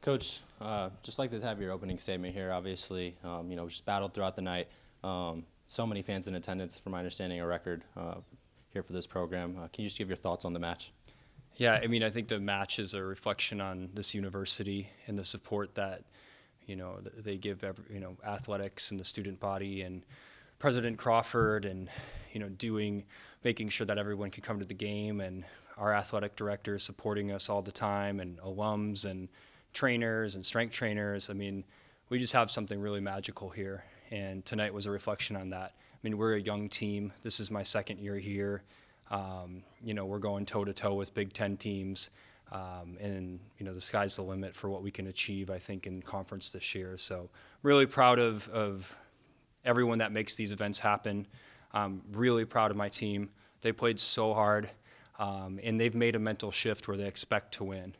Coach, just like to have your opening statement here. Obviously, just battled throughout the night. So many fans in attendance, from my understanding, a record here for this program. Can you just give your thoughts on the match? Yeah, I mean, I think the match is a reflection on this university and the support that, they give athletics and the student body and President Crawford and, making sure that everyone can come to the game and our athletic directors supporting us all the time and alums and trainers and strength trainers. I mean, we just have something really magical here. And tonight was a reflection on that. I mean, we're a young team. This is my second year here. We're going toe-to-toe with Big Ten teams, and the sky's the limit for what we can achieve, I think, in conference this year. So really proud of everyone that makes these events happen. I'm really proud of my team. They played so hard, and they've made a mental shift where they expect to win.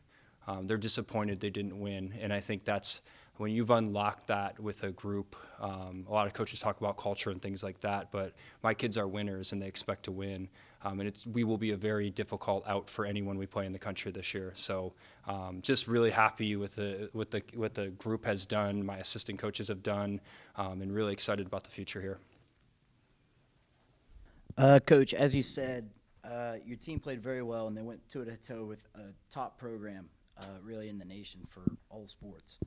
They're disappointed they didn't win, and I think that's when you've unlocked that with a group. A lot of coaches talk about culture and things like that, but my kids are winners and they expect to win. And we will be a very difficult out for anyone we play in the country this year. So just really happy with what the group has done, my assistant coaches have done, and really excited about the future here. Coach, as you said, your team played very well, and they went toe-to-toe with a top program, really in the nation for all sports.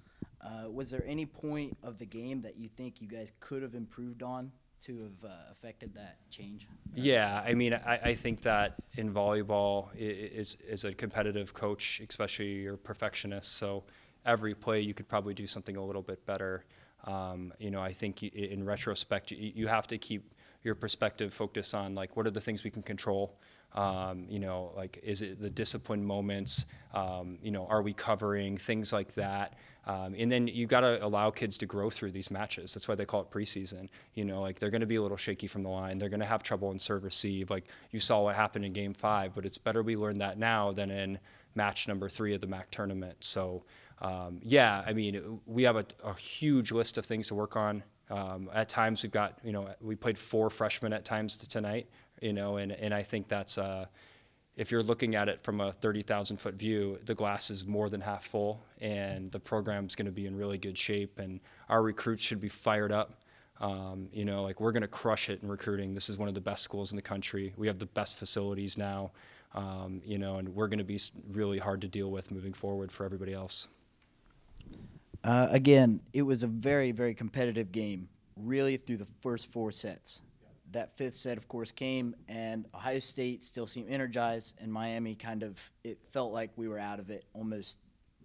Was there any point of the game that you think you guys could have improved on to have affected that change? Yeah, I mean, I think that in volleyball, is a competitive coach, especially you're a perfectionist, so every play you could probably do something a little bit better. I think in retrospect, you have to keep your perspective focused on, like, what are the things we can control? Like, is it the discipline moments? Are we covering things like that? And then you got to allow kids to grow through these matches. That's why they call it preseason. Like, they're going to be a little shaky from the line. They're going to have trouble in serve receive. Like, you saw what happened in Game 5, but it's better we learn that now than in match number 3 of the MAC tournament. So, I mean, we have a huge list of things to work on. At times we've got, we played 4 freshmen at times tonight, and I think that's, if you're looking at it from a 30,000-foot view, the glass is more than half full, and the program's going to be in really good shape, and our recruits should be fired up. We're going to crush it in recruiting. This is one of the best schools in the country. We have the best facilities now, and we're going to be really hard to deal with moving forward for everybody else. Again, it was a very, very competitive game, really through the first 4 sets. That 5th set, of course, came, and Ohio State still seemed energized, and Miami it felt like we were out of it almost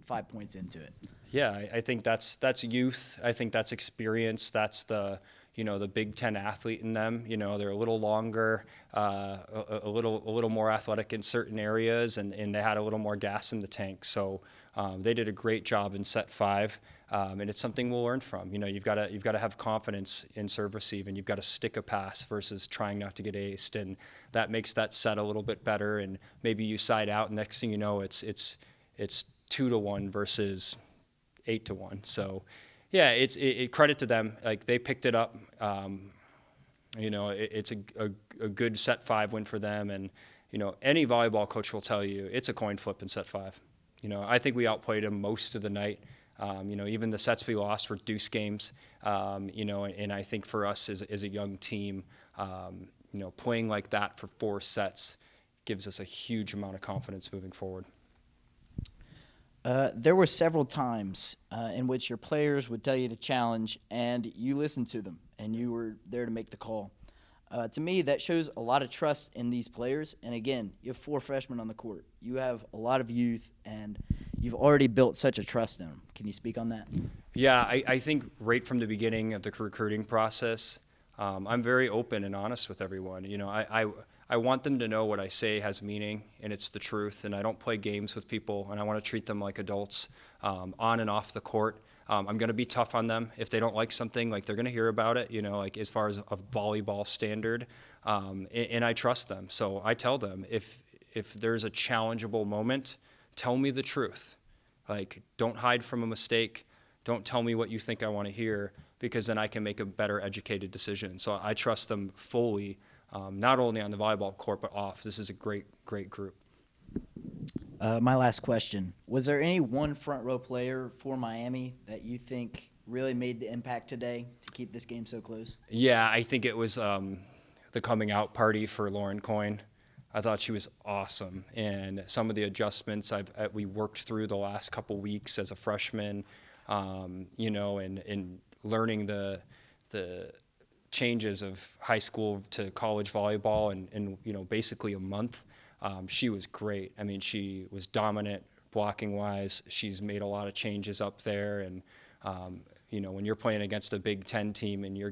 5 points into it. Yeah, I think that's youth. I think that's experience. That's the Big Ten athlete in them. They're a little longer, a little more athletic in certain areas, and they had a little more gas in the tank. So they did a great job in set 5, and it's something we'll learn from. You've got to have confidence in serve receive, and you've got to stick a pass versus trying not to get aced, and that makes that set a little bit better. And maybe you side out, and next thing you know, it's 2-1 versus 8-1. So, yeah, it's credit to them. Like, they picked it up. It's a good set 5 win for them. And any volleyball coach will tell you it's a coin flip in set 5. I think we outplayed them most of the night. Even the sets we lost were deuce games. And I think for us as a young team, playing like that for 4 sets gives us a huge amount of confidence moving forward. There were several times in which your players would tell you to challenge, and you listened to them, and you were there to make the call. To me, that shows a lot of trust in these players. And again, you have 4 freshmen on the court. You have a lot of youth, and you've already built such a trust in them. Can you speak on that? Yeah, I think right from the beginning of the recruiting process, I'm very open and honest with everyone. I want them to know what I say has meaning and it's the truth, and I don't play games with people, and I want to treat them like adults on and off the court. I'm going to be tough on them. If they don't like something, like, they're going to hear about it, as far as a volleyball standard, and I trust them. So I tell them, if there's a challengeable moment, tell me the truth. Like, don't hide from a mistake. Don't tell me what you think I want to hear, because then I can make a better educated decision. So I trust them fully. Not only on the volleyball court, but off. This is a great, great group. My last question. Was there any one front row player for Miami that you think really made the impact today to keep this game so close? Yeah, I think it was the coming out party for Lauren Coyne. I thought she was awesome, and some of the adjustments we worked through the last couple weeks as a freshman, and learning the changes of high school to college volleyball in basically a month. She was great. I mean, she was dominant blocking wise. She's made a lot of changes up there, and when you're playing against a Big Ten team and you're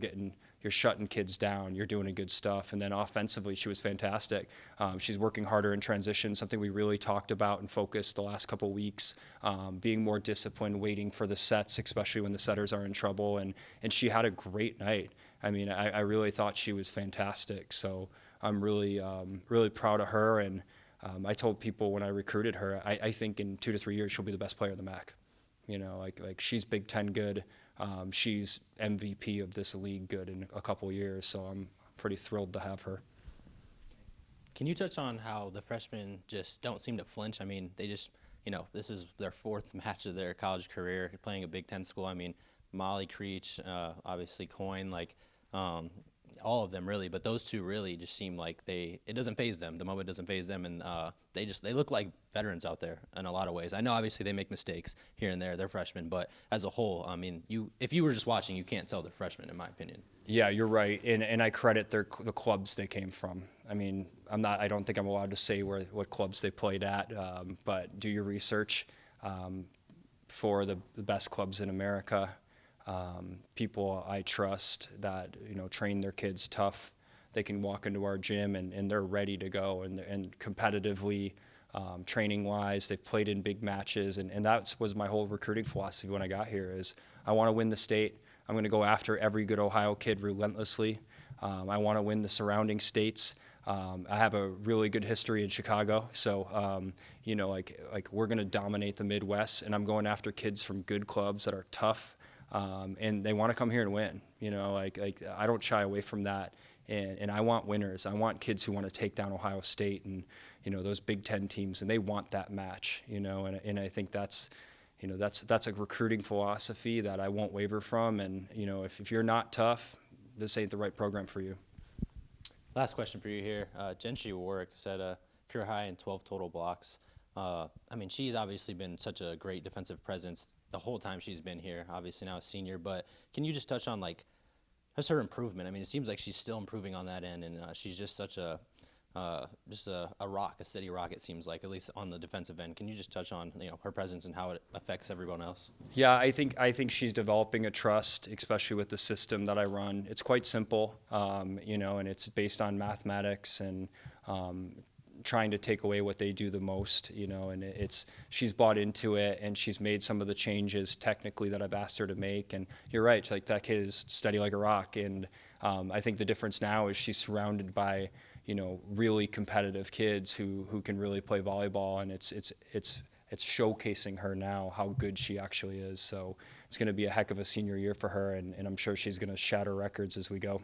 shutting kids down, you're doing good stuff. And then offensively, she was fantastic. She's working harder in transition, something we really talked about and focused the last couple weeks, being more disciplined, waiting for the sets, especially when the setters are in trouble. And she had a great night. I mean, I really thought she was fantastic. So I'm really, really proud of her. And I told people when I recruited her, I think in 2 to 3 years, she'll be the best player in the MAC. Like she's Big Ten good. She's MVP of this league good in a couple years, so I'm pretty thrilled to have her. Can you touch on how the freshmen just don't seem to flinch? I mean, they just, this is their 4th match of their college career, playing a Big Ten school. I memean, Molly Creech, obviously Coyne, all of them really, but those two really just seem like it doesn't faze them. The moment doesn't faze them, and they look like veterans out there in a lot of ways. I know obviously they make mistakes here and there. They're freshmen, but as a whole, I mean, if you were just watching, you can't tell they're freshmen, in my opinion. Yeah, you're right, and I credit the clubs they came from. I mean, I don't think I'm allowed to say what clubs they played at, but do your research for the best clubs in America. People I trust that train their kids tough. They can walk into our gym and they're ready to go, and competitively, training wise, they've played in big matches, and that was my whole recruiting philosophy when I got here. Is I want to win the state. I'm going to go after every good Ohio kid relentlessly. I want to win the surrounding states. I have a really good history in Chicago, so we're going to dominate the Midwest, and I'm going after kids from good clubs that are tough. And they want to come here and win. I don't shy away from that. And I want winners. I want kids who want to take down Ohio State and, those Big Ten teams, and they want that match, and I think that's a recruiting philosophy that I won't waver from. And, if you're not tough, this ain't the right program for you. Last question for you here. Gentry Warwick set a career high in 12 total blocks. I mean, she's obviously been such a great defensive presence the whole time she's been here, obviously now a senior, but can you just touch on just her improvement? I mean, it seems like she's still improving on that end, and she's just such a rock, a steady rock, it seems like, at least on the defensive end. Can you just touch on her presence and how it affects everyone else? Yeah, I think she's developing a trust, especially with the system that I run. It's quite simple, and it's based on mathematics and trying to take away what they do the most, and she's bought into it, and she's made some of the changes technically that I've asked her to make. And you're right, that kid is steady like a rock. And I think the difference now is she's surrounded by, really competitive kids who can really play volleyball, and it's showcasing her now how good she actually is. So it's going to be a heck of a senior year for her, and I'm sure she's going to shatter records as we go.